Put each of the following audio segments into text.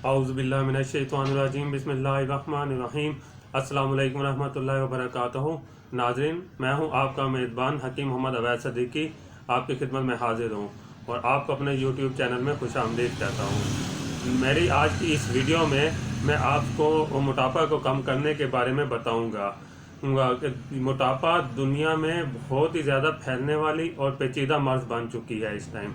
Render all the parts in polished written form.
औज़ुबिल्लाहि मिनश्शैतानिर्रजीम बिस्मिल्लाहिर्रहमानिर्रहीम। अस्सलामु अलैकुम रहमतुल्लाहि व बरकातहू। नाज़रीन, मैं हूं आपका मेज़बान हकीम मोहम्मद अवैस सदीकी, आपकी खिदमत में हाजिर हूं और आपको अपने यूट्यूब चैनल में खुशामदीद कहता हूं। मेरी आज की इस वीडियो में मैं आपको मोटापा को कम करने के बारे में बताऊंगा। मोटापा दुनिया में बहुत ही ज़्यादा फैलने वाली और पेचीदा मर्ज़ बन चुकी है इस टाइम।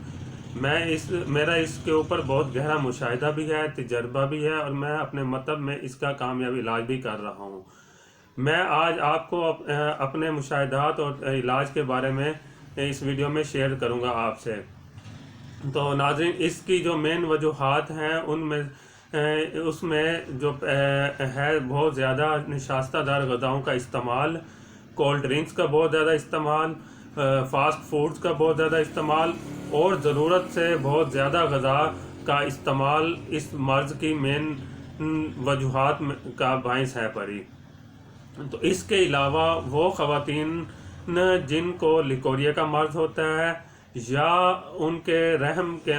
मेरा इसके ऊपर बहुत गहरा मुशाहिदा भी है, तजर्बा भी है और मैं अपने मतलब में इसका कामयाब इलाज भी कर रहा हूँ। मैं आज आपको अपने मुशाहिदात और इलाज के बारे में इस वीडियो में शेयर करूँगा आपसे। तो नाज़रीन, इसकी जो मेन वजूहात हैं उसमें जो है बहुत ज़्यादा नशास्तादार ग़िज़ाओं का इस्तेमाल, कोल्ड ड्रिंक्स का बहुत ज़्यादा इस्तेमाल, फास्ट फूड्स का बहुत ज़्यादा इस्तेमाल और ज़रूरत से बहुत ज़्यादा ग़िज़ा का इस्तेमाल इस मर्ज़ की मेन वजूहात का बाइस है परी। तो इसके अलावा वो ख़वातीन जिनको लिकोरिया का मर्ज़ होता है या उनके रहम के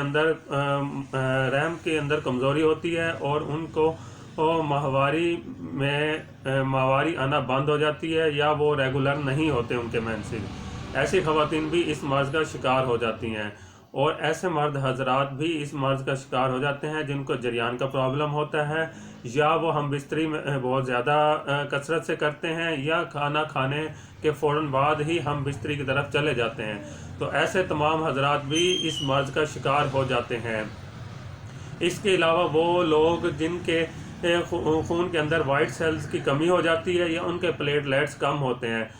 अंदर कमज़ोरी होती है और उनको माहवारी आना बंद हो जाती है या वो रेगुलर नहीं होते उनके मेंसेस, ऐसी ख़वातीन भी इस मर्ज़ का शिकार हो जाती हैं। और ऐसे मर्द हजरात भी इस मर्ज़ का शिकार हो जाते हैं जिनको जरियान का प्रॉब्लम होता है या वो हम बिस्तरी में बहुत ज़्यादा कसरत से करते हैं या खाना खाने के फ़ौरन बाद ही हम बिस्तरी की तरफ चले जाते हैं। तो ऐसे तमाम हजरात भी इस मर्ज़ का शिकार हो जाते हैं। इसके अलावा वो लोग जिनके खून के अंदर वाइट सेल्स की कमी हो जाती है या उनके प्लेटलेट्स कम होते हैं,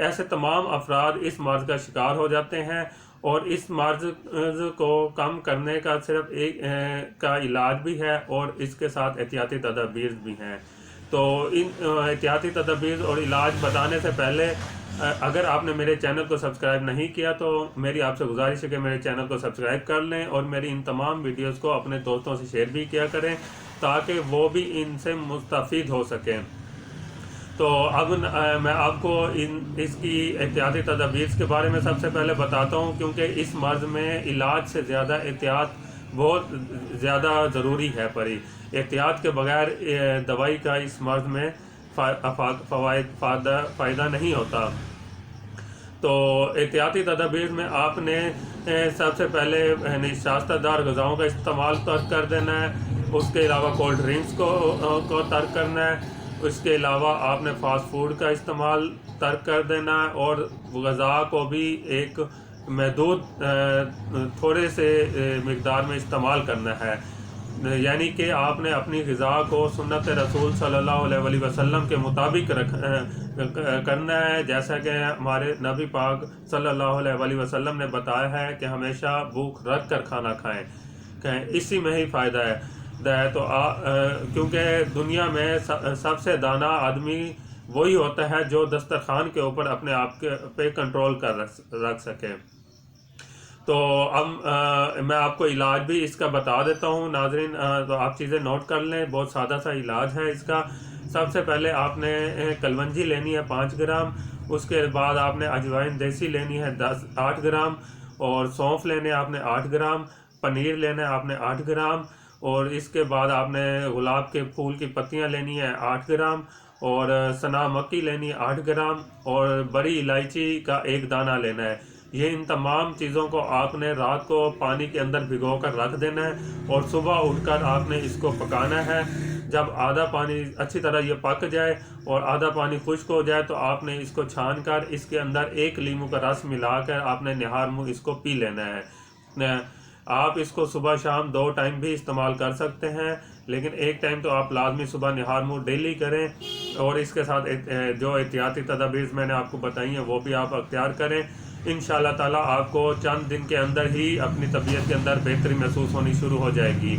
ऐसे तमाम अफराद इस मर्ज़ का शिकार हो जाते हैं। और इस मर्ज़ को कम करने का सिर्फ एक का इलाज भी है और इसके साथ एहतियाती तदाबीर भी हैं। तो इन एहतियाती तदाबीर और इलाज बताने से पहले अगर आपने मेरे चैनल को सब्सक्राइब नहीं किया तो मेरी आपसे गुजारिश है कि मेरे चैनल को सब्सक्राइब कर लें और मेरी इन तमाम वीडियोस को अपने दोस्तों से शेयर भी किया करें ताकि वो भी इनसे मुस्तफ़ीद हो सकें। तो अब मैं आपको इसकी एहतियाती तदाबीर के बारे में सबसे पहले बताता हूँ, क्योंकि इस मर्ज़ में इलाज से ज़्यादा एहतियात बहुत ज़्यादा ज़रूरी है परी। एहतियात के बगैर दवाई का इस मर्ज़ में फ़ायदा नहीं होता। तो एहतियाती तदाबीर में आपने सबसे पहले नशास्तादार ग़िज़ाओं का इस्तेमाल तर्क कर देना है। उसके अलावा कोल्ड ड्रिंक्स को तर्क करना है। उसके अलावा आपने फास्ट फूड का इस्तेमाल तर्क कर देना है और ग़िज़ा को भी एक महदूद थोड़े से मिक़दार में इस्तेमाल करना है। यानी कि आपने अपनी ग़िज़ा को सुन्नत रसूल सल्लल्लाहु अलैहि वसल्लम के मुताबिक करना है, जैसा कि हमारे नबी पाक सल्लल्लाहु अलैहि वसल्लम ने बताया है कि हमेशा भूख रख कर खाना खाएं। इसी में ही फ़ायदा है। तो क्योंकि दुनिया में सबसे दाना आदमी वही होता है जो दस्तरखान के ऊपर अपने आप पे कंट्रोल कर रख सके। तो अब मैं आपको इलाज भी इसका बता देता हूँ नाज़रीन, तो आप चीज़ें नोट कर लें। बहुत सादा सा इलाज है इसका। सबसे पहले आपने कलवंजी लेनी है 5 ग्राम। उसके बाद आपने अजवाइन देसी लेनी है 8 ग्राम और सौंफ लेने आपने 8 ग्राम, पनीर लेना है आपने 8 ग्राम और इसके बाद आपने गुलाब के फूल की पत्तियां लेनी है 8 ग्राम और सना मक्की लेनी है 8 ग्राम और बड़ी इलायची का 1 दाना लेना है। ये इन तमाम चीज़ों को आपने रात को पानी के अंदर भिगो कर रख देना है और सुबह उठकर आपने इसको पकाना है। जब आधा पानी अच्छी तरह ये पक जाए और आधा पानी खुश्क हो जाए तो आपने इसको छान कर इसके अंदर 1 लीमू का रस मिलाकर आपने निहार मुँह इसको पी लेना है। आप इसको सुबह शाम 2 टाइम भी इस्तेमाल कर सकते हैं, लेकिन 1 टाइम तो आप लाजमी सुबह निहार मुँह डेली करें और इसके साथ जो एहतियाती तदाबीर मैंने आपको बताई हैं वो भी आप अख्तियार करें। इंशाअल्लाह ताला आपको चंद दिन के अंदर ही अपनी तबीयत के अंदर बेहतरी महसूस होनी शुरू हो जाएगी।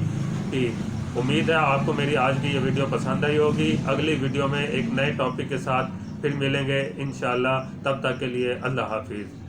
उम्मीद है आपको मेरी आज की ये वीडियो पसंद आई होगी। अगली वीडियो में एक नए टॉपिक के साथ फिर मिलेंगे इंशाअल्लाह। तब तक के लिए अल्लाह हाफिज़।